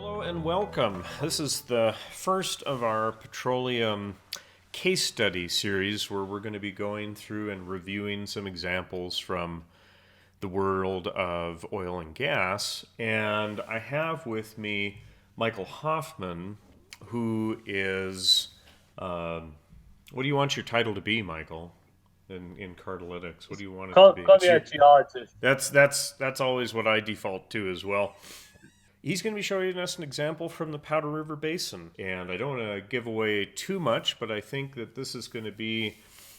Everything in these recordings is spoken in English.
Hello and welcome. This is the first of our Petroleum case study series where we're going to be going through and reviewing some examples from the world of oil and gas. And I have with me Michael Hoffman, who is, what do you want your title to be, Michael, in Cartalytics? What do you want it to be? Call me a geologist. That's always what I default to as well. He's going to be showing us an example from the Powder River Basin. And I don't want to give away too much, but I think that this is going to be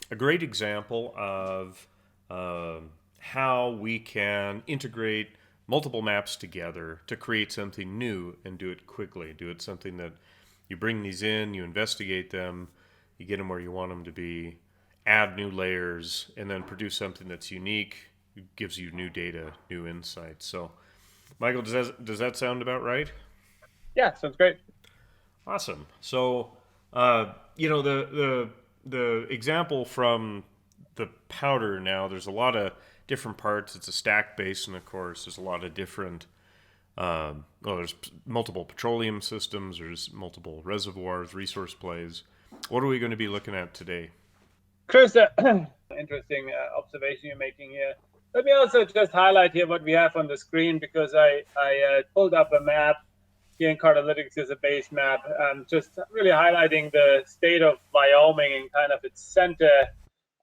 a great example of how we can integrate multiple maps together to create something new and do it quickly. Do it something that you bring these in, you investigate them, you get them where you want them to be, add new layers, and then produce something that's unique, gives you new data, new insights. So Michael, does that sound about right? Yeah, sounds great. Awesome. So, the example from the powder now. There's a lot of different parts. It's a stack basin, of course. There's a lot of different. There's multiple petroleum systems. There's multiple reservoirs, resource plays. What are we going to be looking at today? Chris, interesting observation you're making here. Let me also just highlight here what we have on the screen, because I pulled up a map here in Cartalytics as a base map, just really highlighting the state of Wyoming and kind of its center.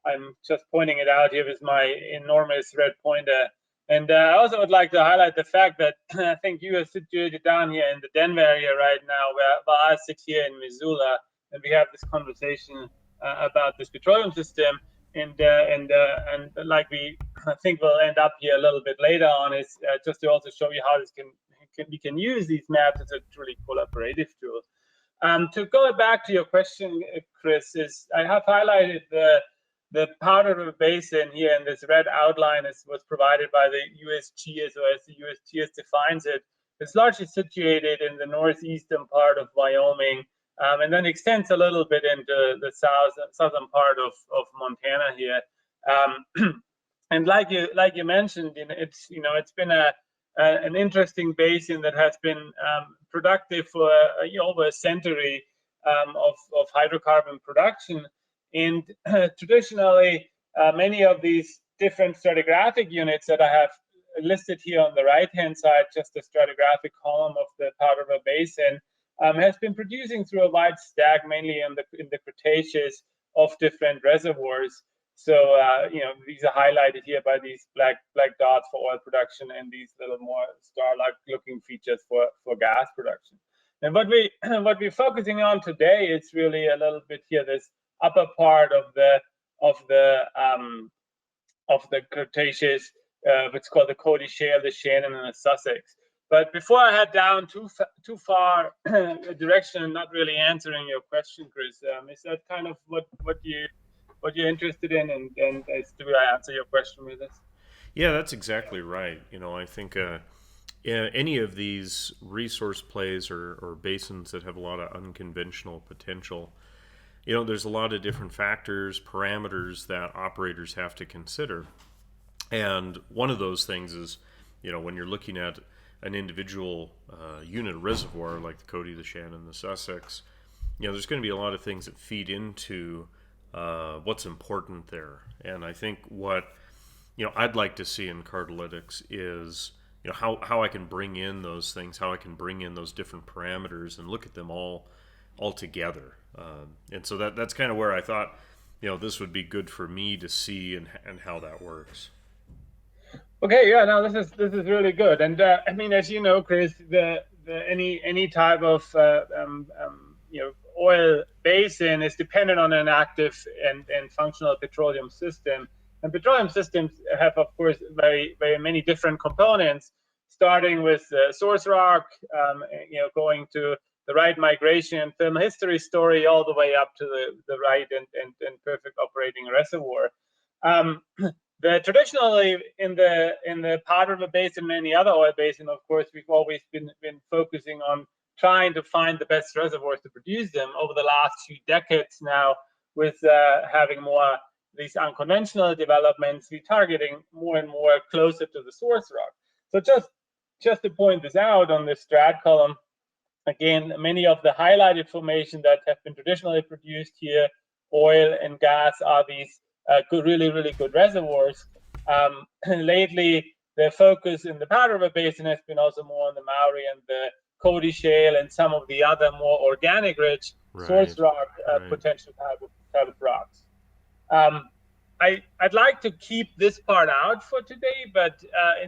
I'm just pointing it out here with my enormous red pointer. And I also would like to highlight the fact that I think you are situated down here in the Denver area right now, where I sit here in Missoula, and we have this conversation about this petroleum system. And like I think we'll end up here a little bit later on, is just to also show you how this we can use these maps as a truly collaborative tool. To go back to your question, Chris, is I have highlighted the Powder River Basin here, and this red outline was provided by the USGS, or as the USGS defines it. It's largely situated in the northeastern part of Wyoming, and then extends a little bit into the southern part of Montana here. And like you mentioned, it's been an interesting basin that has been productive for over a century of hydrocarbon production. And traditionally, many of these different stratigraphic units that I have listed here on the right-hand side, just the stratigraphic column of the Powder River Basin, has been producing through a wide stack, mainly in the Cretaceous, of different reservoirs. So these are highlighted here by these black dots for oil production, and these little more star-like looking features for gas production. And what we're focusing on today is really a little bit here, this upper part of the Cretaceous, what's called the Cody Shale, the Shannon, and the Sussex. But before I head down too far a direction and not really answering your question, Chris, is that kind of what you're interested in, and do I answer your question with this? Yeah, that's exactly right. I think any of these resource plays or basins that have a lot of unconventional potential, there's a lot of different factors, parameters that operators have to consider. And one of those things is, when you're looking at an individual unit reservoir like the Cody, the Shannon, the Sussex, there's going to be a lot of things that feed into what's important there. And I think what I'd like to see in Cartalytics is how I can bring in those things, how I can bring in those different parameters and look at them all together. And so that's kind of where I thought this would be good for me to see and how that works. Okay, yeah, no, this is really good. And I mean, as you know, Chris, any type of oil basin is dependent on an active and functional petroleum system. And petroleum systems have, of course, very many different components, starting with source rock, going to the right migration and film history story, all the way up to the right and perfect operating reservoir. Traditionally in the Powder River Basin and any other oil basin, of course, we've always been focusing on trying to find the best reservoirs to produce them. Over the last few decades now, with having more these unconventional developments, we're targeting more and more closer to the source rock. So just to point this out on this strat column, again, many of the highlighted formations that have been traditionally produced here, oil and gas, are these really good reservoirs. Lately, the focus in the Powder River Basin has been also more on the Maori and the Cody Shale and some of the other more organic rich source rock potential type of rocks. I'd like to keep this part out for today, but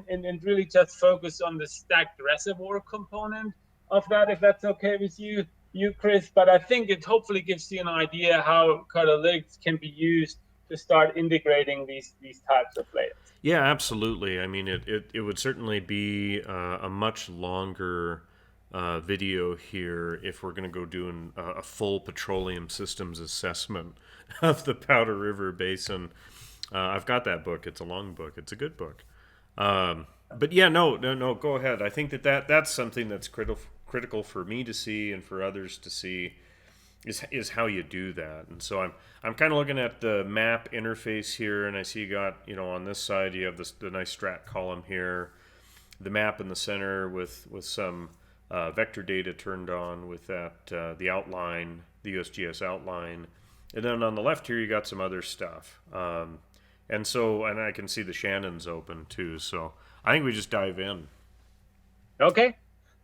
and really just focus on the stacked reservoir component of that, if that's okay with you, Chris. But I think it hopefully gives you an idea how Cartalytics can be used to start integrating these types of layers. Yeah, absolutely. I mean, it would certainly be a much longer video here if we're going to go doing a full petroleum systems assessment of the Powder River Basin. I've got that book. It's a long book. It's a good book. But yeah, no, go ahead. I think that's something that's critical for me to see and for others to see is how you do that. And so I'm kind of looking at the map interface here, and I see you got, on this side you have the nice strat column here, the map in the center with some vector data turned on with that the outline, the USGS outline, and then on the left here you got some other stuff. And I can see the Shannon's open too. So I think we just dive in. Okay.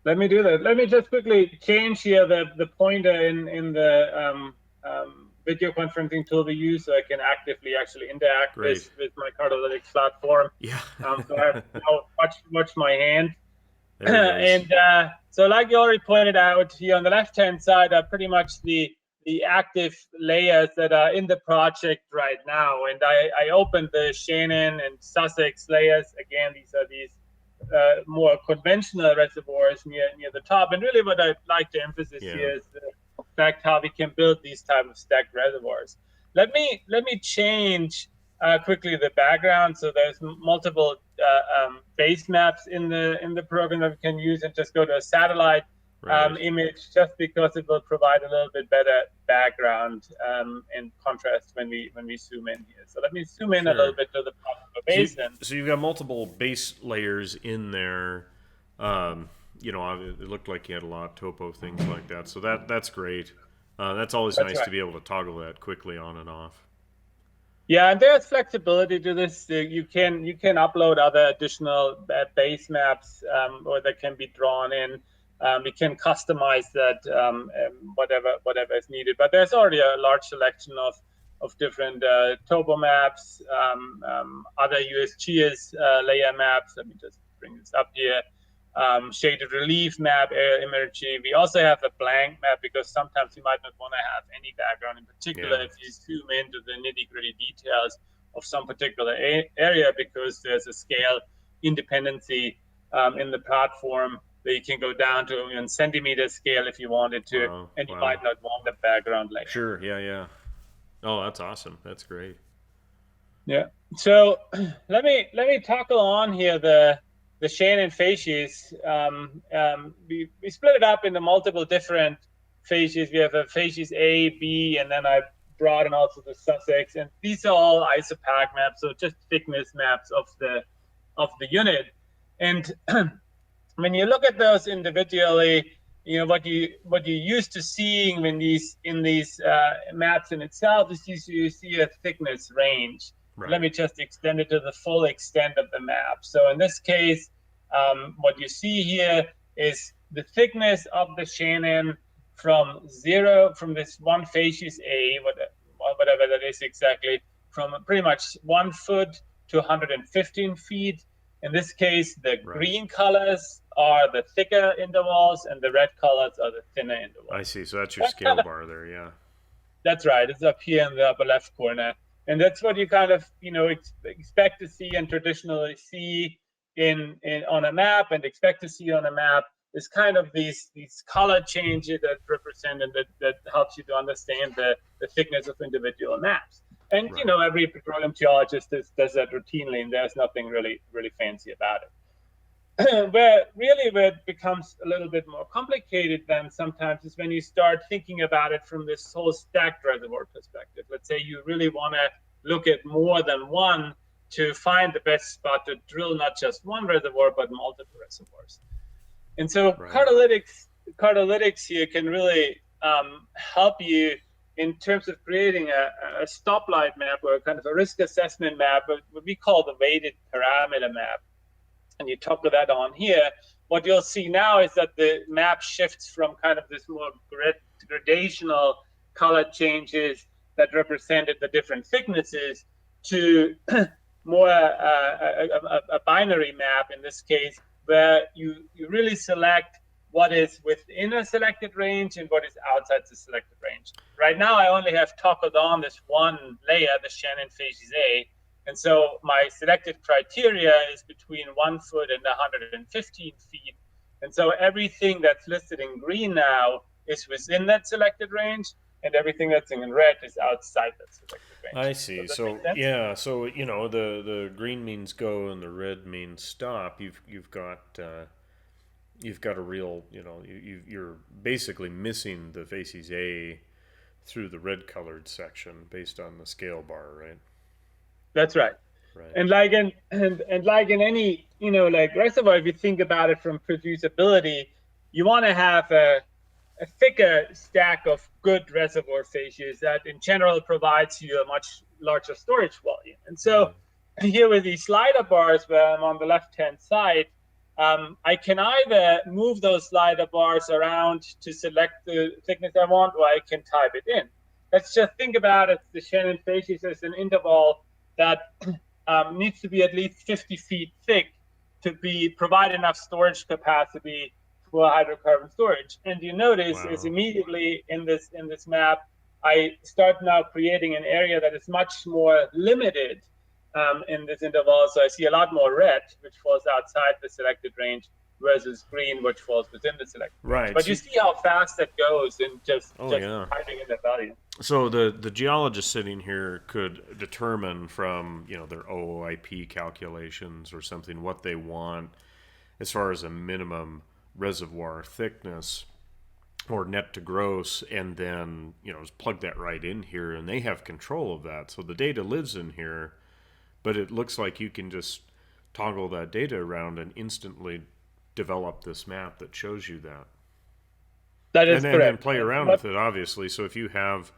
Let me do that. Let me just quickly change here the pointer in the video conferencing tool we use, so I can actively actually interact with my Cartalytics platform. Yeah. So I have to now watch my hand. And so like you already pointed out, here on the left-hand side are pretty much the active layers that are in the project right now. And I opened the Shannon and Sussex layers. Again, these are these more conventional reservoirs near the top. And really what I'd like to emphasize here is the fact how we can build these type of stacked reservoirs. Let me change quickly the background. So there's multiple base maps in the program that we can use, and just go to a satellite image, just because it will provide a little bit better background and contrast when we zoom in here. So let me zoom in a little bit to the Powder River Basin. So you've got multiple base layers in there. It looked like you had a lot of topo things like that. So that's great. That's always nice to be able to toggle that quickly on and off. Yeah, and there's flexibility to this. You can upload other additional base maps or that can be drawn in. We can customize that whatever is needed. But there's already a large selection of different topo maps, other USGS layer maps. Let me just bring this up here. Shaded relief map, air imagery. We also have a blank map because sometimes you might not want to have any background. In particular, if you zoom into the nitty-gritty details of some particular area, because there's a scale independency in the platform. You can go down to a centimeter scale if you wanted to, and you might not want the background layer. Sure, yeah. Oh, that's awesome. That's great. Yeah. So let me tackle on here the Shannon facies. We split it up into multiple different facies. We have a facies A, B, and then I brought in also the Sussex, and these are all isopac maps, so just thickness maps of the unit. And when you look at those individually, what you used to seeing in these maps in itself is you see a thickness range. Right. Let me just extend it to the full extent of the map. So in this case, what you see here is the thickness of the Shannon from this one facies A, whatever that is exactly, from pretty much 1 foot to 115 feet. In this case, the green colors are the thicker intervals, and the red colors are the thinner intervals. I see. So that's your scale bar there, yeah. That's right. It's up here in the upper left corner. And that's what you kind of, expect to see and traditionally see on a map, and expect to see on a map is kind of these color changes that represent and that helps you to understand the thickness of individual maps. And, every petroleum geologist does that routinely, and there's nothing really, really fancy about it. Where it becomes a little bit more complicated then sometimes is when you start thinking about it from this whole stacked reservoir perspective. Let's say you really want to look at more than one to find the best spot to drill not just one reservoir, but multiple reservoirs. And so Cartalytics Cartalytics here can really help you in terms of creating a stoplight map or kind of a risk assessment map, what we call the weighted parameter map. And you toggle that on here. What you'll see now is that the map shifts from kind of this more gradational color changes that represented the different thicknesses to more a binary map in this case, where you really select what is within a selected range and what is outside the selected range. Right now, I only have toggled on this one layer, the Shannon Facies A, and so my selected criteria is between 1 foot and 115 feet. And so everything that's listed in green now is within that selected range, and everything that's in red is outside that selected range. I see. So yeah, so the green means go and the red means stop. You've got a real, you're basically missing the facies A through the red colored section based on the scale bar, right? That's right. Right. And like in any, like reservoir, if you think about it from producibility, you want to have a thicker stack of good reservoir facies that in general provides you a much larger storage volume. And so here with these slider bars where I'm on the left-hand side, I can either move those slider bars around to select the thickness I want, or I can type it in. Let's just think about it, the Shannon facies as an interval that needs to be at least 50 feet thick to provide enough storage capacity for hydrocarbon storage. And you notice is immediately in this map, I start now creating an area that is much more limited in this interval. So I see a lot more red, which falls outside the selected range, versus green, which falls within the selected range. But you see how fast that goes in just typing in the value. So the geologist sitting here could determine from their OOIP calculations or something what they want as far as a minimum reservoir thickness or net to gross, and then just plug that right in here, and they have control of that. So the data lives in here, but it looks like you can just toggle that data around and instantly develop this map that shows you that. That is correct. And then play around with it, obviously. So if you have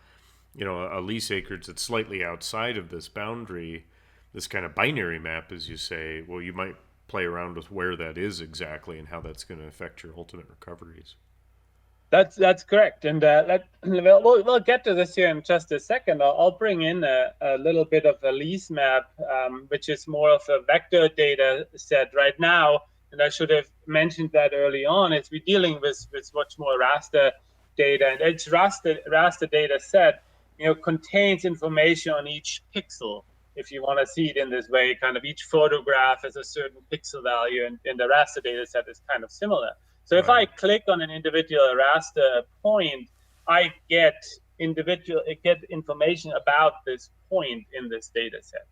a lease acreage that's slightly outside of this boundary, this kind of binary map, as you say, well, you might play around with where that is exactly and how that's going to affect your ultimate recoveries. That's correct. And we'll get to this here in just a second. I'll bring in a little bit of a lease map, which is more of a vector data set right now. And I should have mentioned that early on, is we're dealing with much more raster data. And each raster data set contains information on each pixel. If you want to see it in this way, kind of each photograph has a certain pixel value, and the raster data set is kind of similar. So if I click on an individual raster point, I get information about this point in this data set.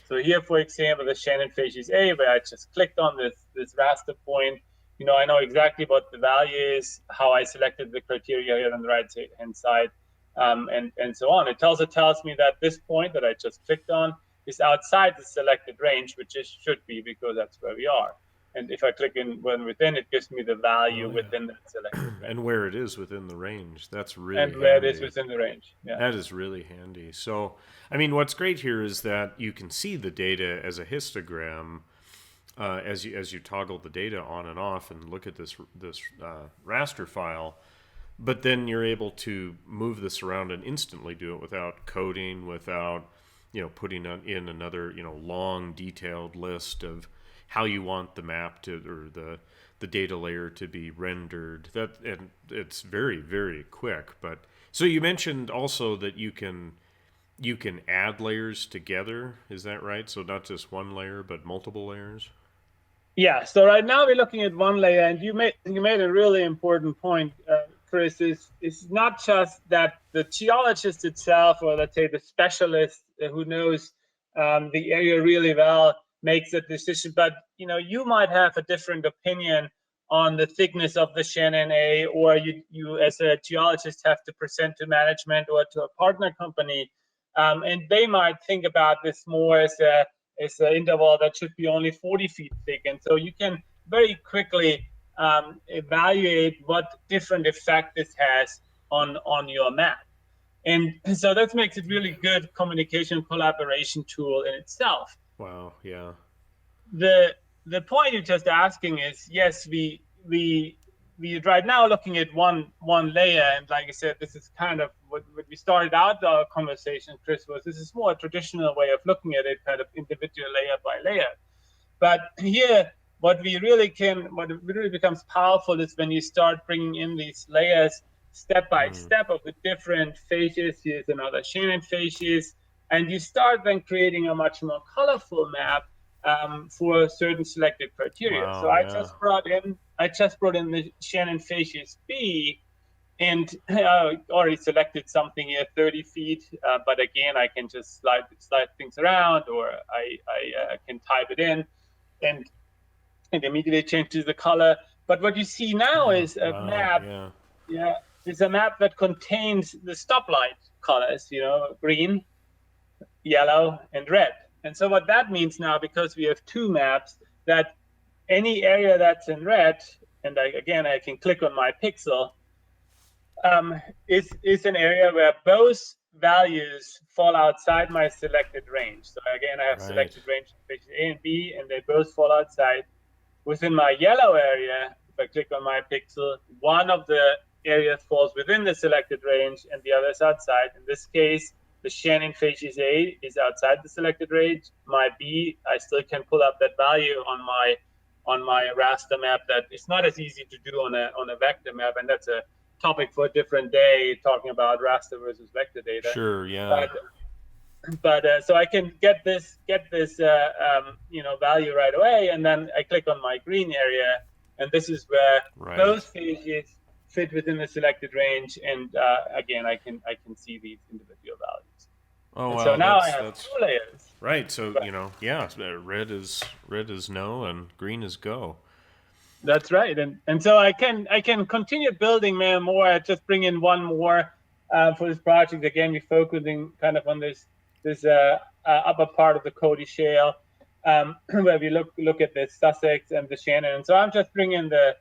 So here, for example, the Shannon Facies A, where I just clicked on this raster point, I know exactly what the value is, how I selected the criteria here on the right hand side, and so on. It also tells me that this point that I just clicked on is outside the selected range, which it should be, because that's where we are. And if I click in within, it gives me the value within that selected range. And where it is within the range. That's really handy. Where it is within the range. Yeah. That is really handy. So, I mean, what's great here is that you can see the data as a histogram as you toggle the data on and off and look at this raster file. But then you're able to move this around and instantly do it without coding, without putting in another long detailed list of how you want the map to, or the data layer to be rendered. And it's very, very quick. But so you mentioned also that you can add layers together. Is that right? So not just one layer, but multiple layers. Yeah. So right now we're looking at one layer, and you made a really important point, Chris. Is not just that the geologist itself, or let's say the specialist who knows the area really well, makes that decision, but you might have a different opinion on the thickness of the Shannon A, or you as a geologist have to present to management or to a partner company, and they might think about this more as an interval that should be only 40 feet thick. And so you can very quickly evaluate what different effect this has on your map. And so that makes it really good communication collaboration tool in itself. Wow. Yeah. The point you're just asking is, yes, we right now looking at one layer, and like I said, this is kind of what we started out our conversation, Chris, was this is more a traditional way of looking at it, kind of individual layer by layer. But here, what really becomes powerful is when you start bringing in these layers step by step of the different fascias. Here's another Shannon fascias, and you start then creating a much more colorful map for certain selected criteria. Wow. So I Yeah. just brought in the Shannon fascias B, and already selected something here 30 feet, but again I can just slide things around, or I can type it in, and it immediately changes the color. But what you see now is a Wow. map. Yeah. Yeah, it's a map that contains the stoplight colors, green, yellow, and red. And so what that means now, because we have two maps, that any area that's in red, and I can click on my pixel, is an area where both values fall outside my selected range. So again, I have Right. selected range A and B, and they both fall outside. Within my yellow area, if I click on my pixel, one of the areas falls within the selected range and the other is outside. In this case, the Shannon facies A is outside the selected range. My B, I still can pull up that value on my raster map. That it's not as easy to do on a vector map, and that's a topic for a different day, talking about raster versus vector data. Sure. Yeah. But so I can get this value right away, and then I click on my green area, and this is where Right. both phases fit within the selected range, and again I can see these individual values. Oh And wow. so now I have two layers. Right. So Right. yeah. Red is no, and green is go. That's right, and so I can continue building more. I just bring in one more for this project. Again, we're focusing kind of on this upper part of the Cody Shale, where we look at the Sussex and the Shannon. And so I'm just bringing the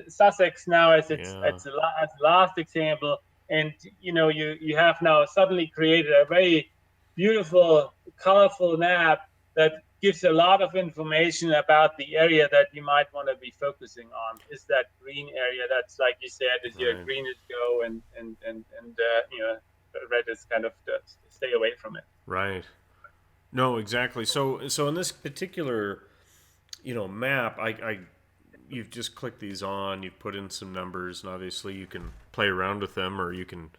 Sussex now as the last example, and you have now suddenly created a very beautiful, colorful map that gives a lot of information about the area that you might want to be focusing on. Is that green area? That's, like you said, is your Right. green is go, and red is kind of stay away from it. Right. No, exactly. So in this particular, map, you've just clicked these on, you've put in some numbers, and obviously you can play around with them, or you can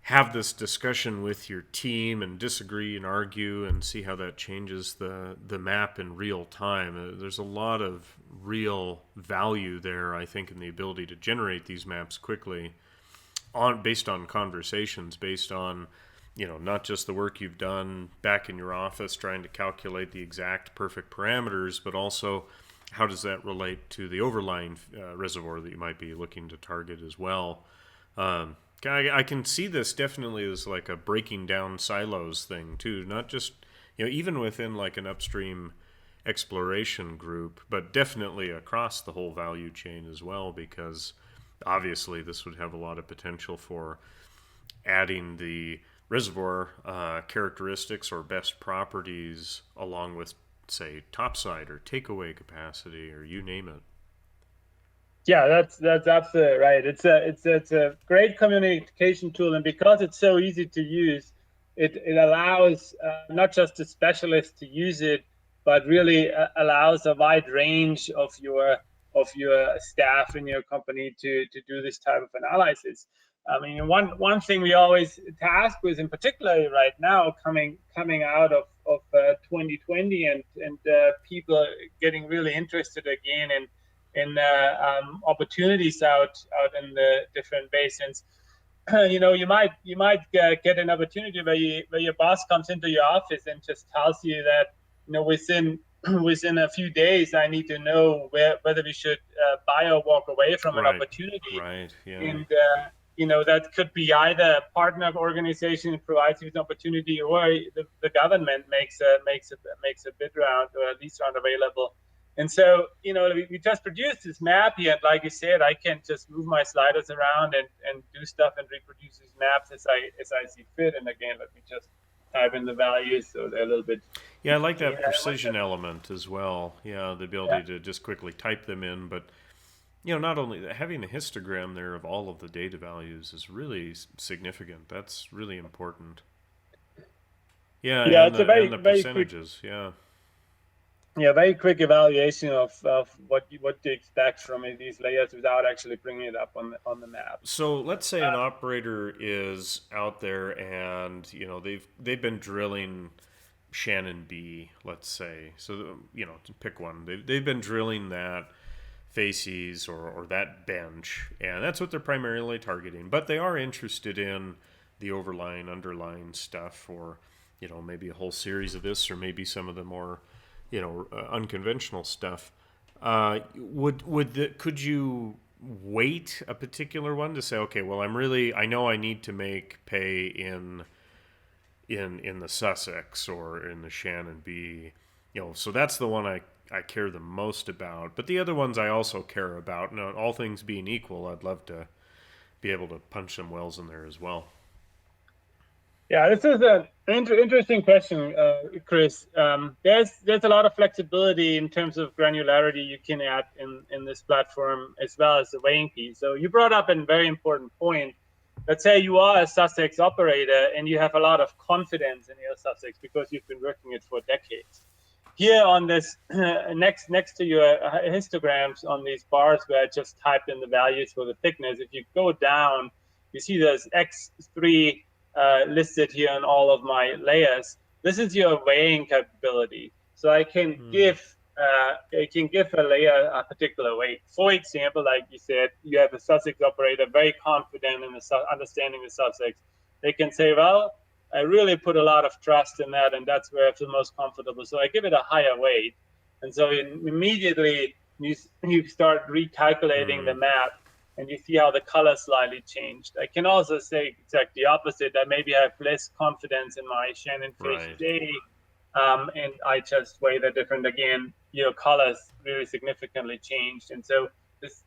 have this discussion with your team and disagree and argue and see how that changes the map in real time. There's a lot of real value there, I think, in the ability to generate these maps quickly based on conversations, based on not just the work you've done back in your office trying to calculate the exact perfect parameters, but also how does that relate to the overlying reservoir that you might be looking to target as well. I can see this definitely as like a breaking down silos thing too, not just even within like an upstream exploration group, but definitely across the whole value chain as well, because obviously this would have a lot of potential for adding the reservoir characteristics or best properties along with, say, topside or takeaway capacity, or you name it. Yeah, that's absolutely right. It's a great communication tool, and because it's so easy to use, it allows not just the specialists to use it, but really allows a wide range of your staff in your company to do this type of analysis. I mean, one thing we always task with, in particular right now, coming out of 2020, and people getting really interested again in opportunities out in the different basins. You might get an opportunity where your boss comes into your office and just tells you that within a few days I need to know whether we should buy or walk away from an opportunity. Right. Yeah. And that could be either a partner organization provides you an opportunity, or the government makes a bid round or a lease round available. And so, we just produced this map here. And like you said, I can just move my sliders around and do stuff and reproduce these maps as I see fit. And again, let me just type in the values so they're a little bit. Yeah, I like Yeah, that precision element as well. Yeah, the ability to just quickly type them in, but not only having a histogram there of all of the data values is really significant. That's really important. Yeah, yeah, and it's a the very quick, percentages. Yeah. very quick evaluation of what to expect from these layers without actually bringing it up on the map. So let's say an operator is out there and they've been drilling Shannon B, let's say. So to pick one, they've been drilling that facies or that bench, and that's what they're primarily targeting. But they are interested in the overlying, underlying stuff, or maybe a whole series of this, or maybe some of the more unconventional stuff. Could you weight a particular one to say, okay, well, I know I need to make pay in the Sussex or in the Shannon B, so that's the one I care the most about. But the other ones I also care about. Now, all things being equal, I'd love to be able to punch some wells in there as well. Yeah, this is an interesting question, Chris. There's a lot of flexibility in terms of granularity you can add in this platform, as well as the weighing piece. So you brought up a very important point. Let's say you are a Sussex operator and you have a lot of confidence in your Sussex because you've been working it for decades. Here on this next to your histograms on these bars where I just typed in the values for the thickness, if you go down, you see there's X3 listed here on all of my layers. This is your weighing capability. So I can give a layer a particular weight. For example, like you said, you have a Sussex operator very confident in understanding the Sussex. They can say, well, I really put a lot of trust in that, and that's where I feel most comfortable. So I give it a higher weight. And so immediately you start recalculating the map, and you see how the color slightly changed. I can also say exactly the opposite. I maybe have less confidence in my Shannon Facies A, and I just weigh that different again. Your colors really significantly changed, and so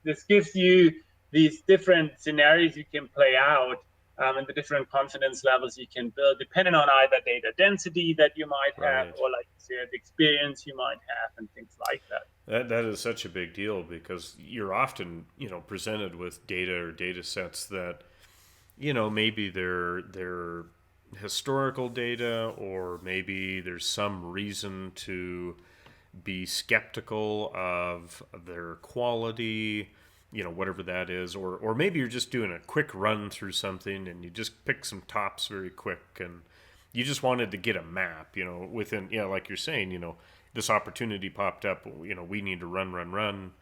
this gives you these different scenarios you can play out, and the different confidence levels you can build, depending on either data density that you might have, or like you said, experience you might have, and things like that. That is such a big deal, because you're often presented with data or data sets that maybe they're historical data, or maybe there's some reason to be skeptical of their quality, whatever that is, or maybe you're just doing a quick run through something and you just pick some tops very quick and you just wanted to get a map, within, like you're saying, this opportunity popped up, we need to run,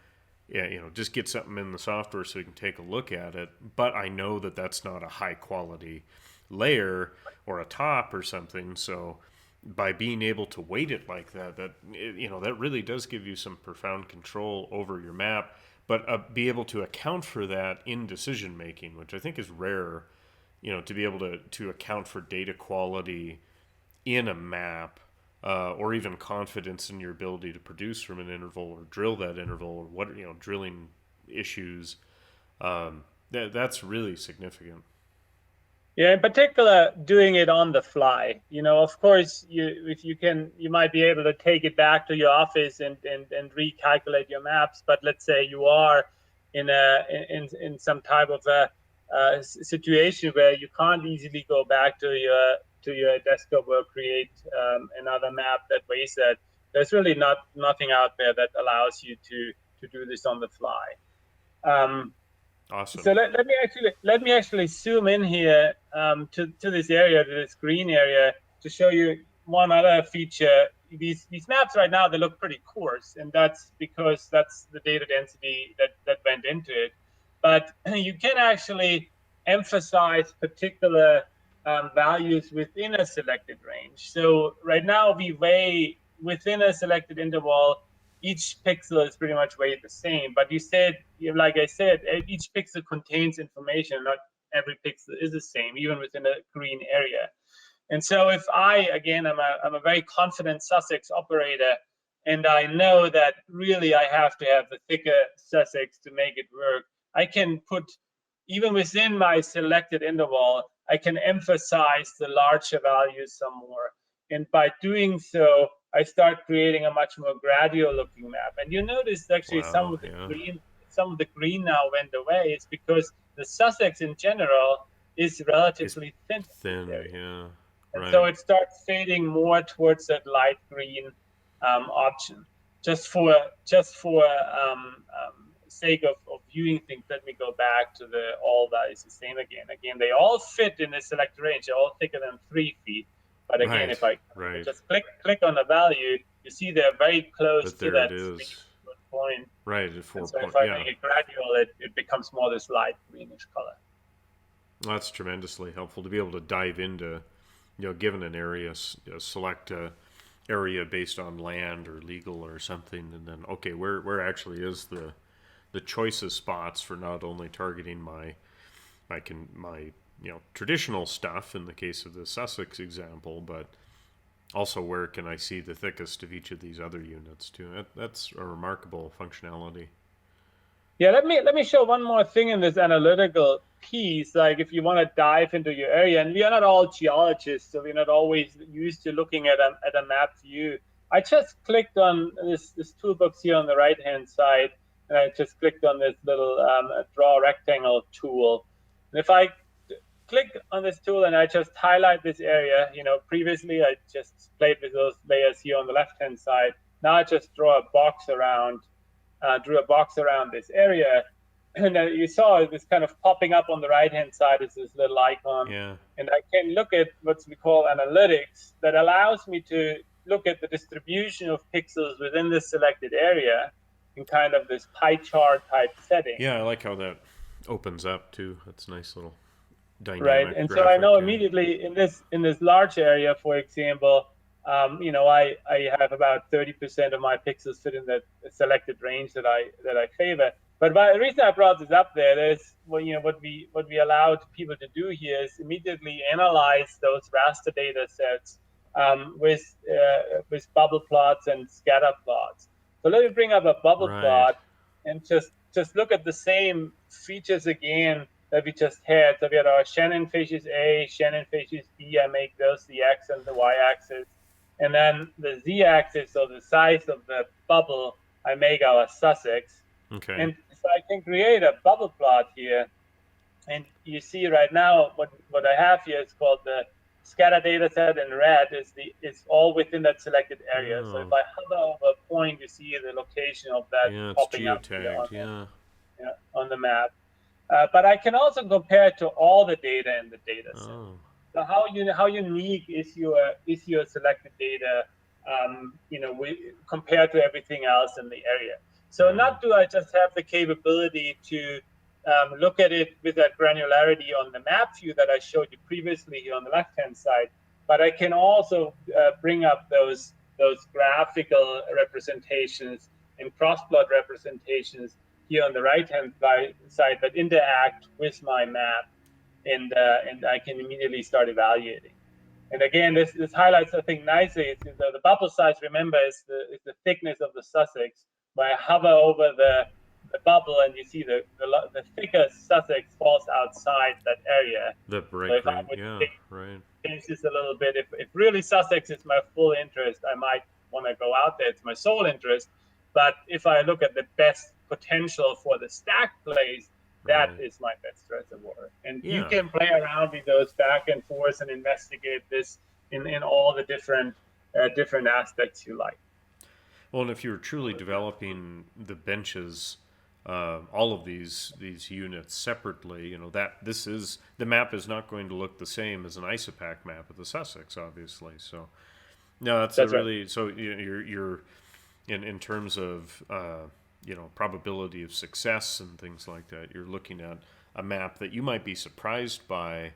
just get something in the software so we can take a look at it. But I know that that's not a high quality layer or a top or something. So by being able to weight it like that, that really does give you some profound control over your map, but be able to account for that in decision making, which I think is rare, to be able to account for data quality in a map, or even confidence in your ability to produce from an interval or drill that interval, or what drilling issues. That's really significant. Yeah, in particular, doing it on the fly. Of course, you might be able to take it back to your office and recalculate your maps. But let's say you are in some type of a situation where you can't easily go back to your desktop or create another map that weighs that. There's really nothing out there that allows you to do this on the fly. Awesome. So let me actually zoom in here to this area, to this green area, to show you one other feature. These maps right now, they look pretty coarse, and that's because that's the data density that went into it. But you can actually emphasize particular values within a selected range. So right now we weigh within a selected interval. Each pixel is pretty much weighed the same, but like I said, each pixel contains information. Not every pixel is the same, even within a green area. And so if I'm a very confident Sussex operator, and I know that really I have to have the thicker Sussex to make it work, I can put, even within my selected interval, I can emphasize the larger values some more. And by doing so, I start creating a much more gradual looking map. And you notice actually Wow. Yeah. some of the green now went away. It's because the Sussex in general is It's relatively thin in this thin. area. Yeah. And so Right. it starts fading more towards that light green option. Just for sake of viewing things, let me go back to the all values the same again. Again, they all fit in the selected range. They're all thicker than 3 feet. But again, Right. if I Right. just click on the value, you see they're very close But to there it that is. point. Right. At And four so if point. I Yeah. make it gradual, it becomes more this light greenish color. That's tremendously helpful to be able to dive into, given an area, select a area based on land or legal or something, and then okay, where actually is the choicest spots for not only targeting my traditional stuff in the case of the Sussex example, but also where can I see the thickest of each of these other units too. That's a remarkable functionality. Yeah, let me show one more thing in this analytical piece. Like if you want to dive into your area, and we are not all geologists, so we're not always used to looking at a map view. I just clicked on this toolbox here on the right hand side, and I just clicked on this little draw rectangle tool. And if I click on this tool and I just highlight this area, previously I just played with those layers here on the left hand side. Now I just drew a box around this area, and you saw this kind of popping up on the right hand side is this little icon, Yeah. and I can look at what we call analytics that allows me to look at the distribution of pixels within this selected area in kind of this pie chart type setting. Yeah, I like how that opens up too. That's a nice little Right, dynamic and so I graphic. know Yeah. immediately in this large area, for example, I have about 30% of my pixels fit in that selected range that I favor. But the reason I brought this up there is, well, what we allowed people to do here is immediately analyze those raster data sets with bubble plots and scatter plots. So let me bring up a bubble Right. plot and just look at the same features again that we just had. So we had our Shannon facies A, Shannon facies B. I make those the X and the Y axis. And then the Z axis, so the size of the bubble, I make our Sussex. Okay. And so I can create a bubble plot here. And you see right now what I have here is called the scatter data set in red is all within that selected area. So if Oh. I hover over a point, you see the location of that Yeah, it's popping up here geotagged. Yeah. on the map. But I can also compare it to all the data in the data set. Oh. So how unique is your selected data, compared to everything else in the area? So Right. not do I just have the capability to look at it with that granularity on the map view that I showed you previously here on the left-hand side, but I can also bring up those graphical representations and cross-plot representations here on the right-hand side that interact with my map, and I can immediately start evaluating. And again, this highlights, I think, nicely. It's the bubble size. Remember, is the thickness of the Sussex. When I hover over the bubble, and you see the thicker Sussex falls outside that area. The So bright if I green. would Yeah. Right. change this a little bit, if really Sussex is my full interest, I might want to go out there. It's my sole interest. But if I look at the best potential for the stack plays, that Right. is my best reservoir. And you Yeah. can play around with those back and forth and investigate this in all the different aspects you like. Well, and if you're truly developing the benches, all of these units separately, that this is the map is not going to look the same as an isopac map of the Sussex, obviously. So no, that's a That's right. really so you're in terms of probability of success and things like that. You're looking at a map that you might be surprised by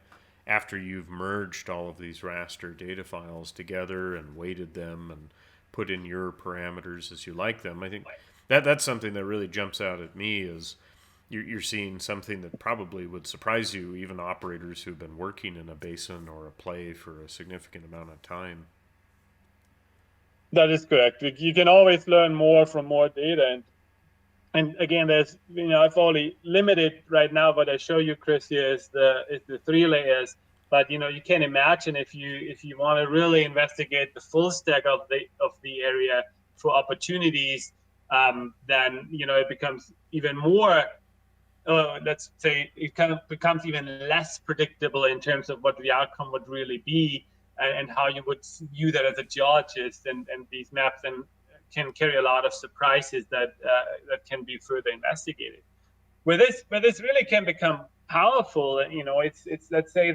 after you've merged all of these raster data files together and weighted them and put in your parameters as you like them. I think that's something that really jumps out at me is you're seeing something that probably would surprise you, even operators who've been working in a basin or a play for a significant amount of time. That is correct. You can always learn more from more data. And again, there's, I've only limited right now what I show you, Chris, here is the 3 layers. But you can imagine if you want to really investigate the full stack of the area for opportunities, then it becomes even more. Let's say it kind of becomes even less predictable in terms of what the outcome would really be, and how you would view that as a geologist. And these maps then can carry a lot of surprises that can be further investigated. Where this really can become powerful, it's let's say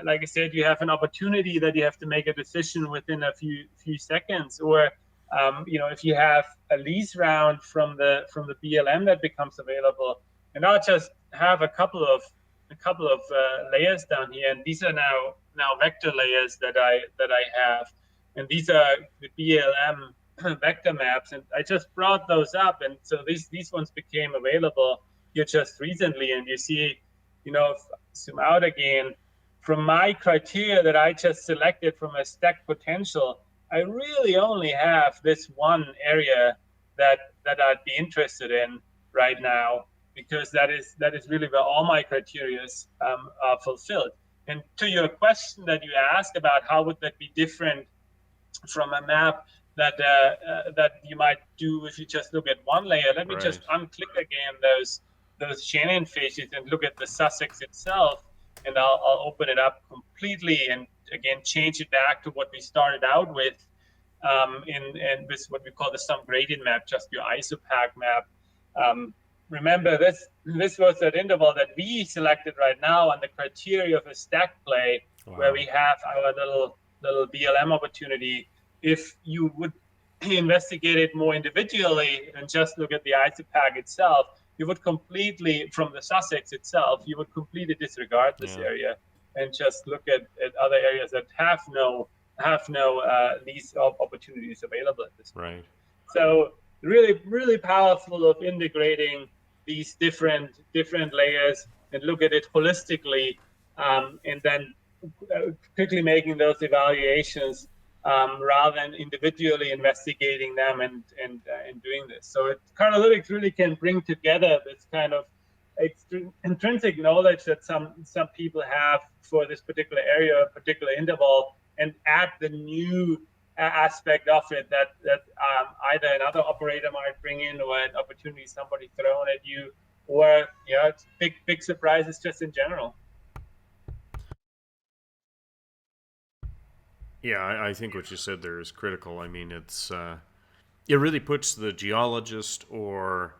like I said, you have an opportunity that you have to make a decision within a few seconds, or if you have a lease round from the BLM that becomes available, and not just have a couple of layers down here, and these are now vector layers that I have, and these are the BLM vector maps, and I just brought those up, and so these ones became available here just recently, and you see, if zoom out again, from my criteria that I just selected from a stack potential, I really only have this one area that I'd be interested in right now, because that is really where all my criteria are fulfilled. And to your question that you asked about how would that be different from a map that you might do if you just look at one layer, let me just unclick again those Shannon faces and look at the Sussex itself, and I'll open it up completely and again change it back to what we started out with, and with what we call the sum gradient map, just your isopac map. Remember, this was that interval that we selected right now on the criteria of a stack play, where we have our little BLM opportunity. If you would investigate it more individually and just look at the isopac itself, you would completely, from the Sussex itself, you would completely disregard this area and just look at other areas that have no lease opportunities available at this point. Right. So really, really powerful of integrating these different layers and look at it holistically, and then quickly making those evaluations, rather than individually investigating them and doing this. So Cartalytics really can bring together this kind of intrinsic knowledge that some people have for this particular area, a particular interval, and add the new aspect of it that either another operator might bring in, or an opportunity somebody thrown at you, or it's big surprises just in general. Yeah, I think what you said there is critical. I mean, it really puts the geologist, or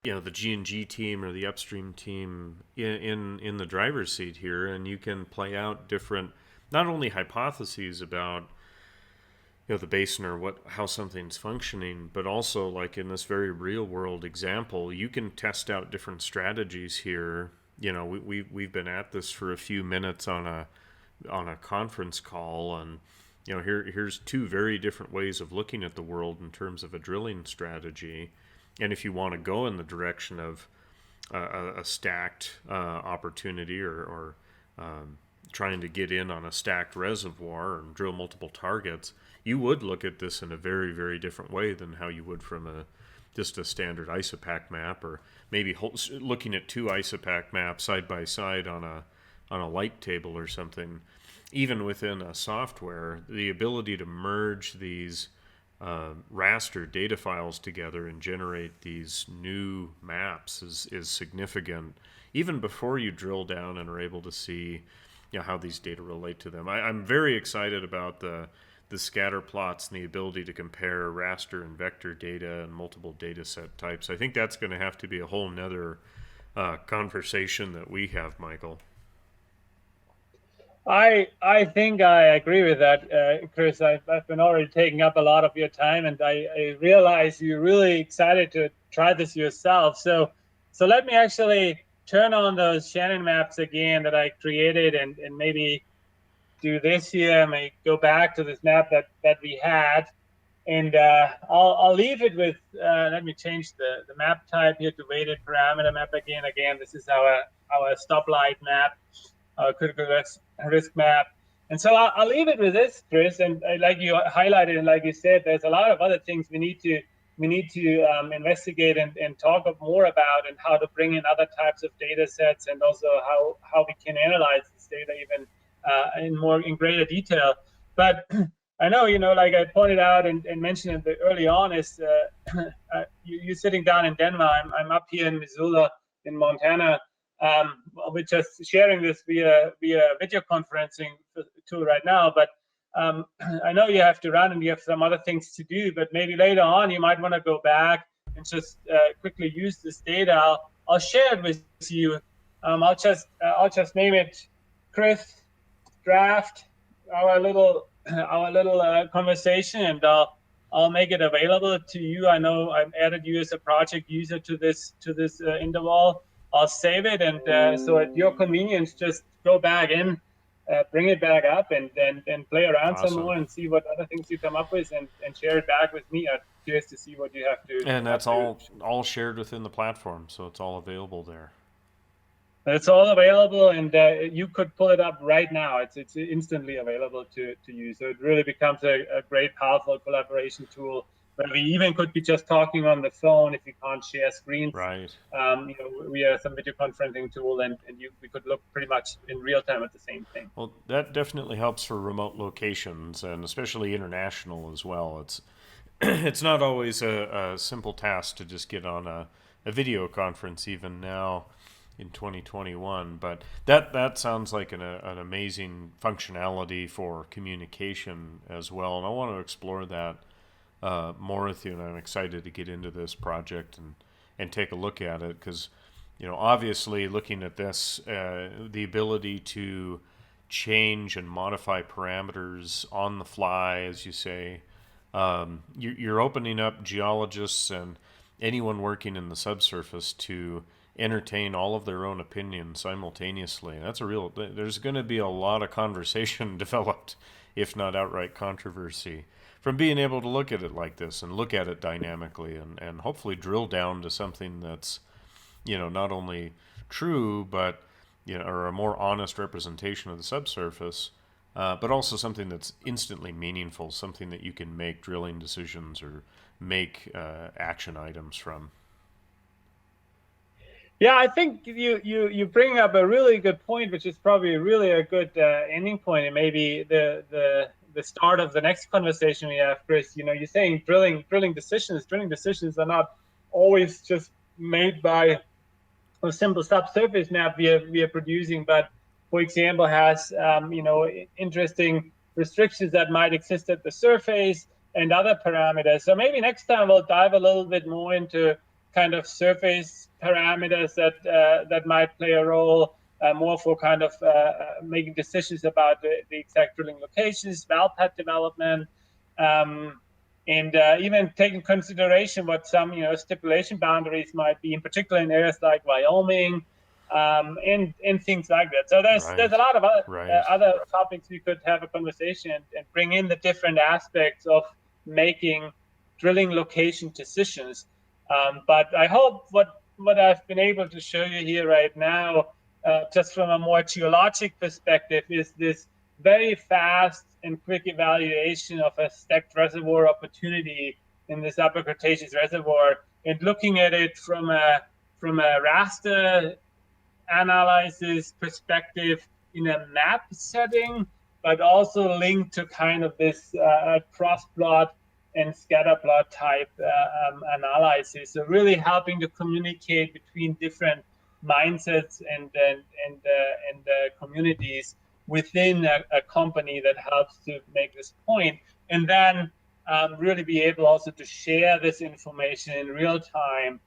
the G&G team or the upstream team in the driver's seat here, and you can play out different, not only hypotheses about the basin or how something's functioning, but also, like in this very real world example, you can test out different strategies here. We've been at this for a few minutes on a conference call, and here's two very different ways of looking at the world in terms of a drilling strategy. And if you want to go in the direction of a stacked opportunity, or trying to get in on a stacked reservoir and drill multiple targets, you would look at this in a very, very different way than how you would from just a standard isopac map, or maybe looking at two isopac maps side by side on a light table or something. Even within a software, the ability to merge these raster data files together and generate these new maps is significant, even before you drill down and are able to see how these data relate to them. I'm very excited about the scatter plots and the ability to compare raster and vector data and multiple data set types. I think that's going to have to be a whole nother conversation that we have, Michael. I think I agree with that, Chris. I've been already taking up a lot of your time, and I realize you're really excited to try this yourself. So let me actually turn on those Shannon maps again that I created, and maybe do this here. I may go back to this map that we had, and I'll leave it with, let me change the map type here to weighted parameter map again. Again, this is our stoplight map, our critical risk map. And so I'll leave it with this, Chris. And like you highlighted and like you said, there's a lot of other things we need to investigate and talk more about, and how to bring in other types of data sets, and also how we can analyze this data even in greater detail. But I know, like I pointed out and mentioned early on, is you sitting down in Denmark. I'm up here in Missoula in Montana. We're just sharing this via video conferencing tool right now, but I know you have to run and you have some other things to do, but maybe later on you might want to go back and just quickly use this data. I'll share it with you. I'll just name it Chris Draft, our little conversation, and I'll make it available to you. I know I've added you as a project user to this interval. I'll save it, and so at your convenience, just go back in, bring it back up, and play around some more and see what other things you come up with, and share it back with me. I'm curious to see what you have to. And that's all shared within the platform, so it's all available there. It's all available, and you could pull it up right now. It's instantly available to use. So it really becomes a great, powerful collaboration tool, where we even could be just talking on the phone if you can't share screens. Right. We have some video conferencing tool, and we could look pretty much in real time at the same thing. Well, that definitely helps for remote locations, and especially international as well. It's not always a simple task to just get on a video conference, even now in 2021, but that sounds like an amazing functionality for communication as well, and I want to explore that more with you, and I'm excited to get into this project and take a look at it, because obviously looking at this, the ability to change and modify parameters on the fly, as you say, you're opening up geologists and anyone working in the subsurface to entertain all of their own opinions simultaneously. There's going to be a lot of conversation developed, if not outright controversy, from being able to look at it like this and look at it dynamically, and hopefully drill down to something that's not only true, but or a more honest representation of the subsurface, but also something that's instantly meaningful, something that you can make drilling decisions or make action items from. Yeah, I think you bring up a really good point, which is probably really a good ending point, and maybe the start of the next conversation we have, Chris. You're saying drilling decisions are not always just made by a simple subsurface map we are producing, but for example has interesting restrictions that might exist at the surface and other parameters. So maybe next time we'll dive a little bit more into kind of surface parameters that might play a role, more for kind of making decisions about the exact drilling locations, well pad development, and even taking consideration what some stipulation boundaries might be, in particular in areas like Wyoming, and things like that. So there's a lot of other topics we could have a conversation and bring in the different aspects of making drilling location decisions. But I hope what I've been able to show you here right now, just from a more geologic perspective, is this very fast and quick evaluation of a stacked reservoir opportunity in this upper Cretaceous reservoir, and looking at it from a raster analysis perspective in a map setting, but also linked to kind of this cross plot and scatter plot type analysis. So really helping to communicate between different mindsets and communities within a company that helps to make this point, and then really be able also to share this information in real time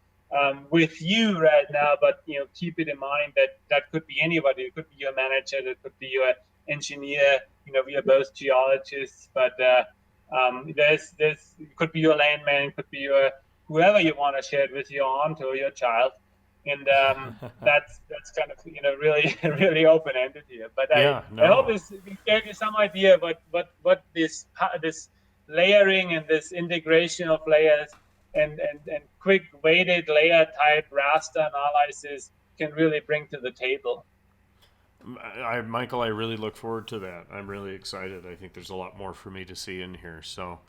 with you right now. But keep it in mind that could be anybody. It could be your manager, it could be your engineer. We are both geologists, but there's it could be your landman, could be your whoever you want to share it with, your aunt or your child, and that's kind of really open ended here. But I hope this gave you some idea what this layering and this integration of layers and quick weighted layer type raster analysis can really bring to the table. Michael, I really look forward to that. I'm really excited. I think there's a lot more for me to see in here. So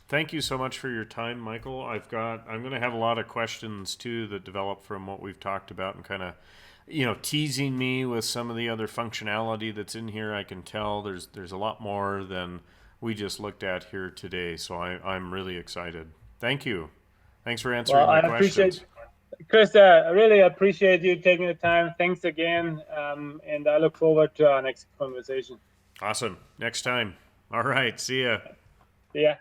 thank you so much for your time, Michael. I'm going to have a lot of questions too that develop from what we've talked about, and kind of, teasing me with some of the other functionality that's in here. I can tell there's a lot more than we just looked at here today. So I'm really excited. Thank you. Thanks for answering Well, my I questions. appreciate, Chris, I really appreciate you taking the time. Thanks again. And I look forward to our next conversation. Awesome. Next time. All right. See ya. See ya.